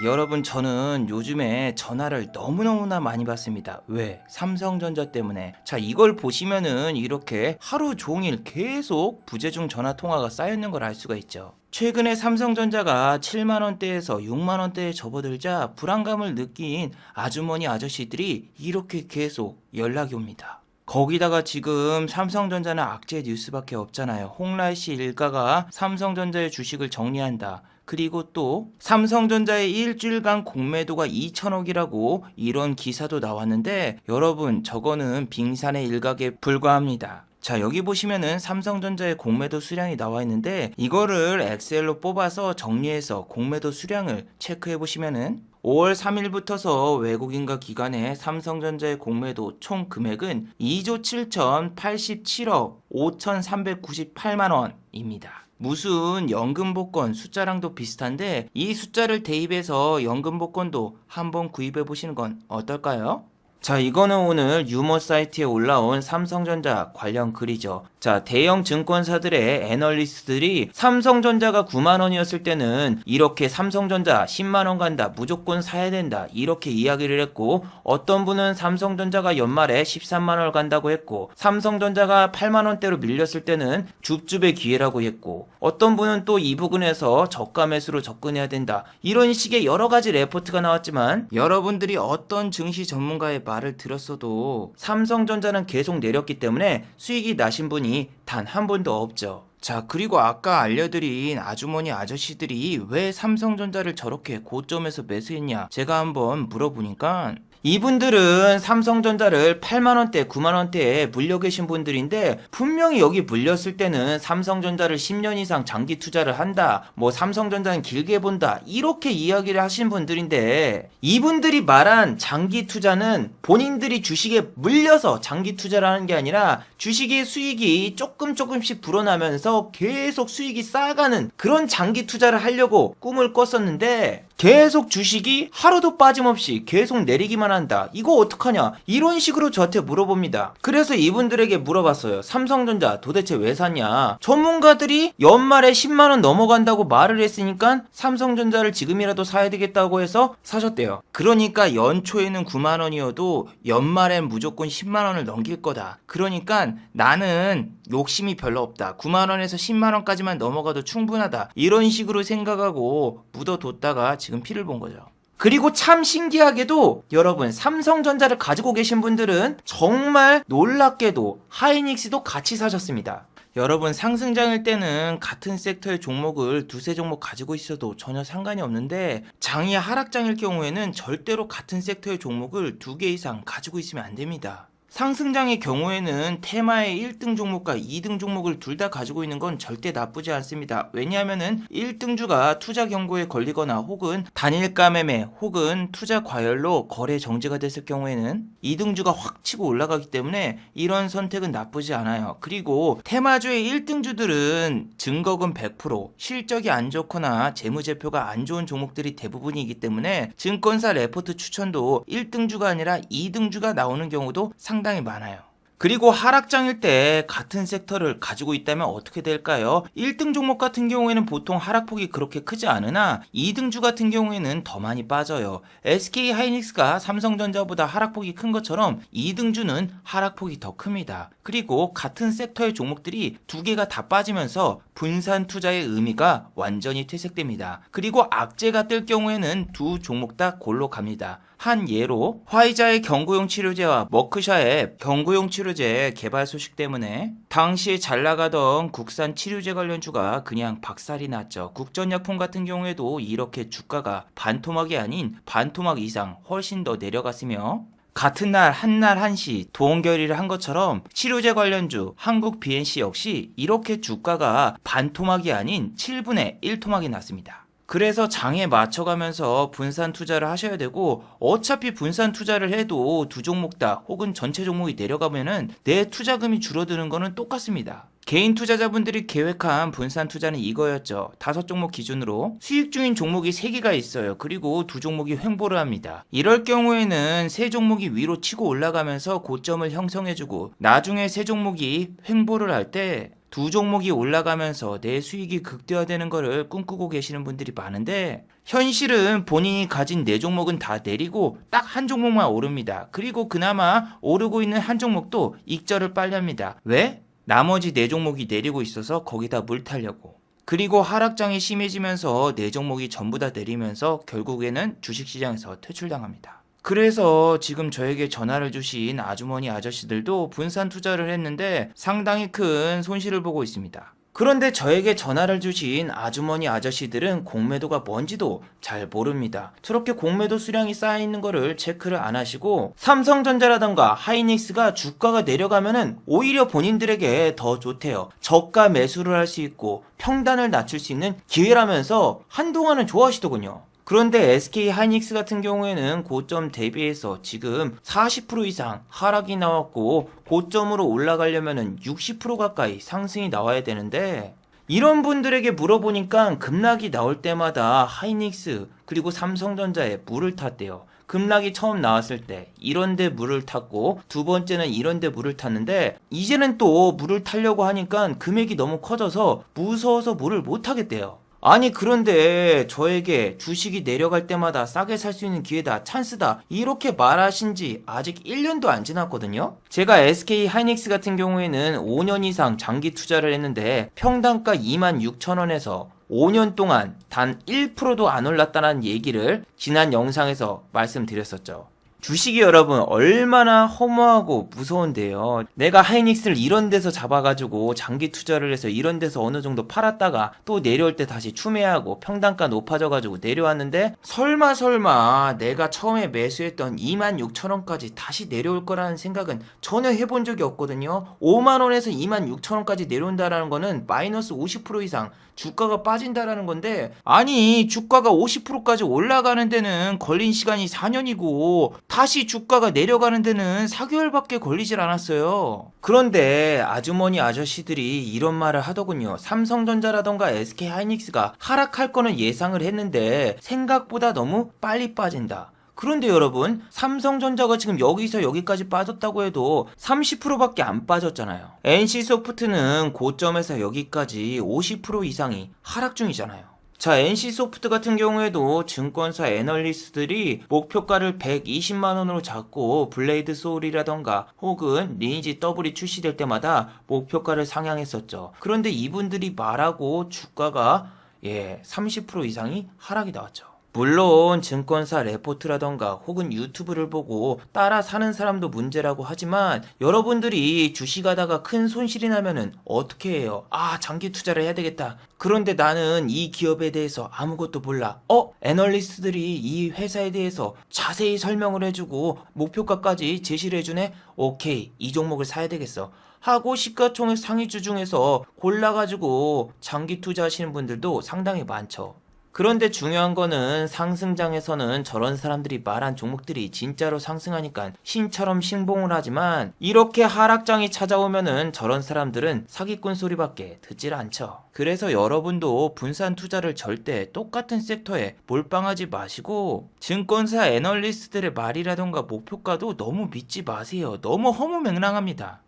여러분 저는 요즘에 전화를 너무너무나 많이 받습니다. 왜? 삼성전자 때문에. 자, 이걸 보시면은 이렇게 하루 종일 계속 부재중 전화 통화가 쌓여있는 걸 알 수가 있죠. 최근에 삼성전자가 7만원대에서 6만원대에 접어들자 불안감을 느낀 아주머니 아저씨들이 이렇게 계속 연락이 옵니다. 거기다가 지금 삼성전자는 악재 뉴스밖에 없잖아요. 홍라이 씨 일가가 삼성전자의 주식을 정리한다. 그리고 또 삼성전자의 일주일간 공매도가 2천억이라고 이런 기사도 나왔는데 여러분 저거는 빙산의 일각에 불과합니다. 자, 여기 보시면은 삼성전자의 공매도 수량이 나와 있는데 이거를 엑셀로 뽑아서 정리해서 공매도 수량을 체크해 보시면은 5월 3일부터서 외국인과 기관의 삼성전자의 공매도 총 금액은 2조 7,087억 5,398만 원입니다. 무슨 연금복권 숫자랑도 비슷한데 이 숫자를 대입해서 연금복권도 한번 구입해 보시는 건 어떨까요? 자, 이거는 오늘 유머 사이트에 올라온 삼성전자 관련 글이죠. 자, 대형 증권사들의 애널리스트들이 삼성전자가 9만 원이었을 때는 이렇게 삼성전자 10만 원 간다, 무조건 사야 된다, 이렇게 이야기를 했고, 어떤 분은 삼성전자가 연말에 13만 원을 간다고 했고, 삼성전자가 8만 원대로 밀렸을 때는 줍줍의 기회라고 했고, 어떤 분은 또 이 부근에서 저가 매수로 접근해야 된다, 이런 식의 여러 가지 레포트가 나왔지만 여러분들이 어떤 증시 전문가의 말을 들었어도 삼성전자는 계속 내렸기 때문에 수익이 나신 분이 단 한 분도 없죠. 자, 그리고 아까 알려드린 아주머니 아저씨들이 왜 삼성전자를 저렇게 고점에서 매수했냐 제가 한번 물어보니까 이분들은 삼성전자를 8만원대, 9만원대에 물려 계신 분들인데 분명히 여기 물렸을 때는 삼성전자를 10년 이상 장기 투자를 한다, 뭐 삼성전자는 길게 본다, 이렇게 이야기를 하신 분들인데 이분들이 말한 장기 투자는 본인들이 주식에 물려서 장기 투자를 하는 게 아니라 주식의 수익이 조금씩 불어나면서 계속 수익이 쌓아가는 그런 장기 투자를 하려고 꿈을 꿨었는데 계속 주식이 하루도 빠짐없이 계속 내리기만 한다. 이거 어떡하냐? 이런 식으로 저한테 물어봅니다. 그래서 이분들에게 물어봤어요. 삼성전자 도대체 왜 샀냐? 전문가들이 연말에 10만원 넘어간다고 말을 했으니까 삼성전자를 지금이라도 사야 되겠다고 해서 사셨대요. 그러니까 연초에는 9만원이어도 연말엔 무조건 10만원을 넘길 거다. 그러니까 나는 욕심이 별로 없다. 9만원에서 10만원까지만 넘어가도 충분하다. 이런 식으로 생각하고 묻어뒀다가 지금 피를 본 거죠. 그리고 참 신기하게도 여러분 삼성전자를 가지고 계신 분들은 정말 놀랍게도 하이닉스도 같이 사셨습니다. 여러분 상승장일 때는 같은 섹터의 종목을 두세 종목 가지고 있어도 전혀 상관이 없는데 장이 하락장일 경우에는 절대로 같은 섹터의 종목을 2개 이상 가지고 있으면 안 됩니다. 상승장의 경우에는 테마의 1등 종목과 2등 종목을 둘 다 가지고 있는 건 절대 나쁘지 않습니다. 왜냐하면은 1등주가 투자 경고에 걸리거나 혹은 단일가 매매 혹은 투자 과열로 거래 정지가 됐을 경우에는 2등주가 확 치고 올라가기 때문에 이런 선택은 나쁘지 않아요. 그리고 테마주의 1등주들은 증거금 100%, 실적이 안 좋거나 재무제표가 안 좋은 종목들이 대부분이기 때문에 증권사 레포트 추천도 1등주가 아니라 2등주가 나오는 경우도 상당히 많아요. 그리고 하락장일 때 같은 섹터를 가지고 있다면 어떻게 될까요? 1등 종목 같은 경우에는 보통 하락폭이 그렇게 크지 않으나 2등주 같은 경우에는 더 많이 빠져요. SK 하이닉스가 삼성전자보다 하락폭이 큰 것처럼 2등주는 하락폭이 더 큽니다. 그리고 같은 섹터의 종목들이 2개가 다 빠지면서 분산 투자의 의미가 완전히 퇴색됩니다. 그리고 악재가 뜰 경우에는 두 종목 다 골로 갑니다. 한 예로 화이자의 경구용 치료제와 머크샤의 경구용 치료제 개발 소식 때문에 당시에 잘 나가던 국산 치료제 관련주가 그냥 박살이 났죠. 국전약품 같은 경우에도 이렇게 주가가 반토막이 아닌 반토막 이상 훨씬 더 내려갔으며 같은 날 한시 도원결의를 한 것처럼 치료제 관련주 한국 BNC 역시 이렇게 주가가 반토막이 아닌 7분의 1토막이 났습니다. 그래서 장에 맞춰가면서 분산 투자를 하셔야 되고 어차피 분산 투자를 해도 두 종목 다 혹은 전체 종목이 내려가면은 내 투자금이 줄어드는 거는 똑같습니다. 개인 투자자분들이 계획한 분산 투자는 이거였죠. 5종목 기준으로 수익 중인 종목이 3개가 있어요. 그리고 2종목이 횡보를 합니다. 이럴 경우에는 3종목이 위로 치고 올라가면서 고점을 형성해주고 나중에 3종목이 횡보를 할 때 두 종목이 올라가면서 내 수익이 극대화되는 거를 꿈꾸고 계시는 분들이 많은데 현실은 본인이 가진 네 종목은 다 내리고 딱 한 종목만 오릅니다. 그리고 그나마 오르고 있는 한 종목도 익절을 빨리 합니다. 왜? 나머지 네 종목이 내리고 있어서 거기다 물 타려고. 그리고 하락장이 심해지면서 네 종목이 전부 다 내리면서 결국에는 주식시장에서 퇴출당합니다. 그래서 지금 저에게 전화를 주신 아주머니 아저씨들도 분산 투자를 했는데 상당히 큰 손실을 보고 있습니다. 그런데 저에게 전화를 주신 아주머니 아저씨들은 공매도가 뭔지도 잘 모릅니다. 저렇게 공매도 수량이 쌓여 있는 거를 체크를 안 하시고 삼성전자라던가 하이닉스가 주가가 내려가면은 오히려 본인들에게 더 좋대요. 저가 매수를 할 수 있고 평단을 낮출 수 있는 기회라면서 한동안은 좋아하시더군요. 그런데 SK 하이닉스 같은 경우에는 고점 대비해서 지금 40% 이상 하락이 나왔고 고점으로 올라가려면 60% 가까이 상승이 나와야 되는데 이런 분들에게 물어보니까 급락이 나올 때마다 하이닉스 그리고 삼성전자에 물을 탔대요. 급락이 처음 나왔을 때 이런데 물을 탔고 두 번째는 이런데 물을 탔는데 이제는 또 물을 타려고 하니까 금액이 너무 커져서 무서워서 물을 못 타겠대요. 아니 그런데 저에게 주식이 내려갈 때마다 싸게 살 수 있는 기회다, 찬스다 이렇게 말하신 지 아직 1년도 안 지났거든요. 제가 SK 하이닉스 같은 경우에는 5년 이상 장기 투자를 했는데 평단가 26,000원에서 5년 동안 단 1%도 안 올랐다는 얘기를 지난 영상에서 말씀드렸었죠. 주식이 여러분 얼마나 허무하고 무서운데요. 내가 하이닉스를 이런 데서 잡아가지고 장기 투자를 해서 이런 데서 어느 정도 팔았다가 또 내려올 때 다시 추매하고 평단가 높아져가지고 내려왔는데 설마 내가 처음에 매수했던 26,000원까지 다시 내려올 거라는 생각은 전혀 해본 적이 없거든요. 5만원에서 26,000원까지 내려온다라는 거는 마이너스 50% 이상 주가가 빠진다라는 건데 아니 주가가 50%까지 올라가는 데는 걸린 시간이 4년이고 다시 주가가 내려가는 데는 4개월밖에 걸리질 않았어요. 그런데 아주머니 아저씨들이 이런 말을 하더군요. 삼성전자라던가 SK 하이닉스가 하락할 거는 예상을 했는데 생각보다 너무 빨리 빠진다. 그런데 여러분 삼성전자가 지금 여기서 여기까지 빠졌다고 해도 30%밖에 안 빠졌잖아요. NC소프트는 고점에서 여기까지 50% 이상이 하락 중이잖아요. 자, NC소프트 같은 경우에도 증권사 애널리스트들이 목표가를 120만원으로 잡고 블레이드 소울이라던가 혹은 리니지 더블이 출시될 때마다 목표가를 상향했었죠. 그런데 이분들이 말하고 주가가 30% 이상이 하락이 나왔죠. 물론 증권사 레포트라던가 혹은 유튜브를 보고 따라 사는 사람도 문제라고 하지만 여러분들이 주식하다가 큰 손실이 나면은 어떻게 해요? 장기 투자를 해야 되겠다. 그런데 나는 이 기업에 대해서 아무것도 몰라. 애널리스트들이 이 회사에 대해서 자세히 설명을 해주고 목표가까지 제시를 해주네? 오케이, 이 종목을 사야 되겠어. 하고 시가총액 상위주 중에서 골라가지고 장기 투자하시는 분들도 상당히 많죠. 그런데 중요한 거는 상승장에서는 저런 사람들이 말한 종목들이 진짜로 상승하니까 신처럼 신봉을 하지만 이렇게 하락장이 찾아오면은 저런 사람들은 사기꾼 소리밖에 듣질 않죠. 그래서 여러분도 분산 투자를 절대 똑같은 섹터에 몰빵하지 마시고 증권사 애널리스트들의 말이라던가 목표가도 너무 믿지 마세요. 너무 허무맹랑합니다.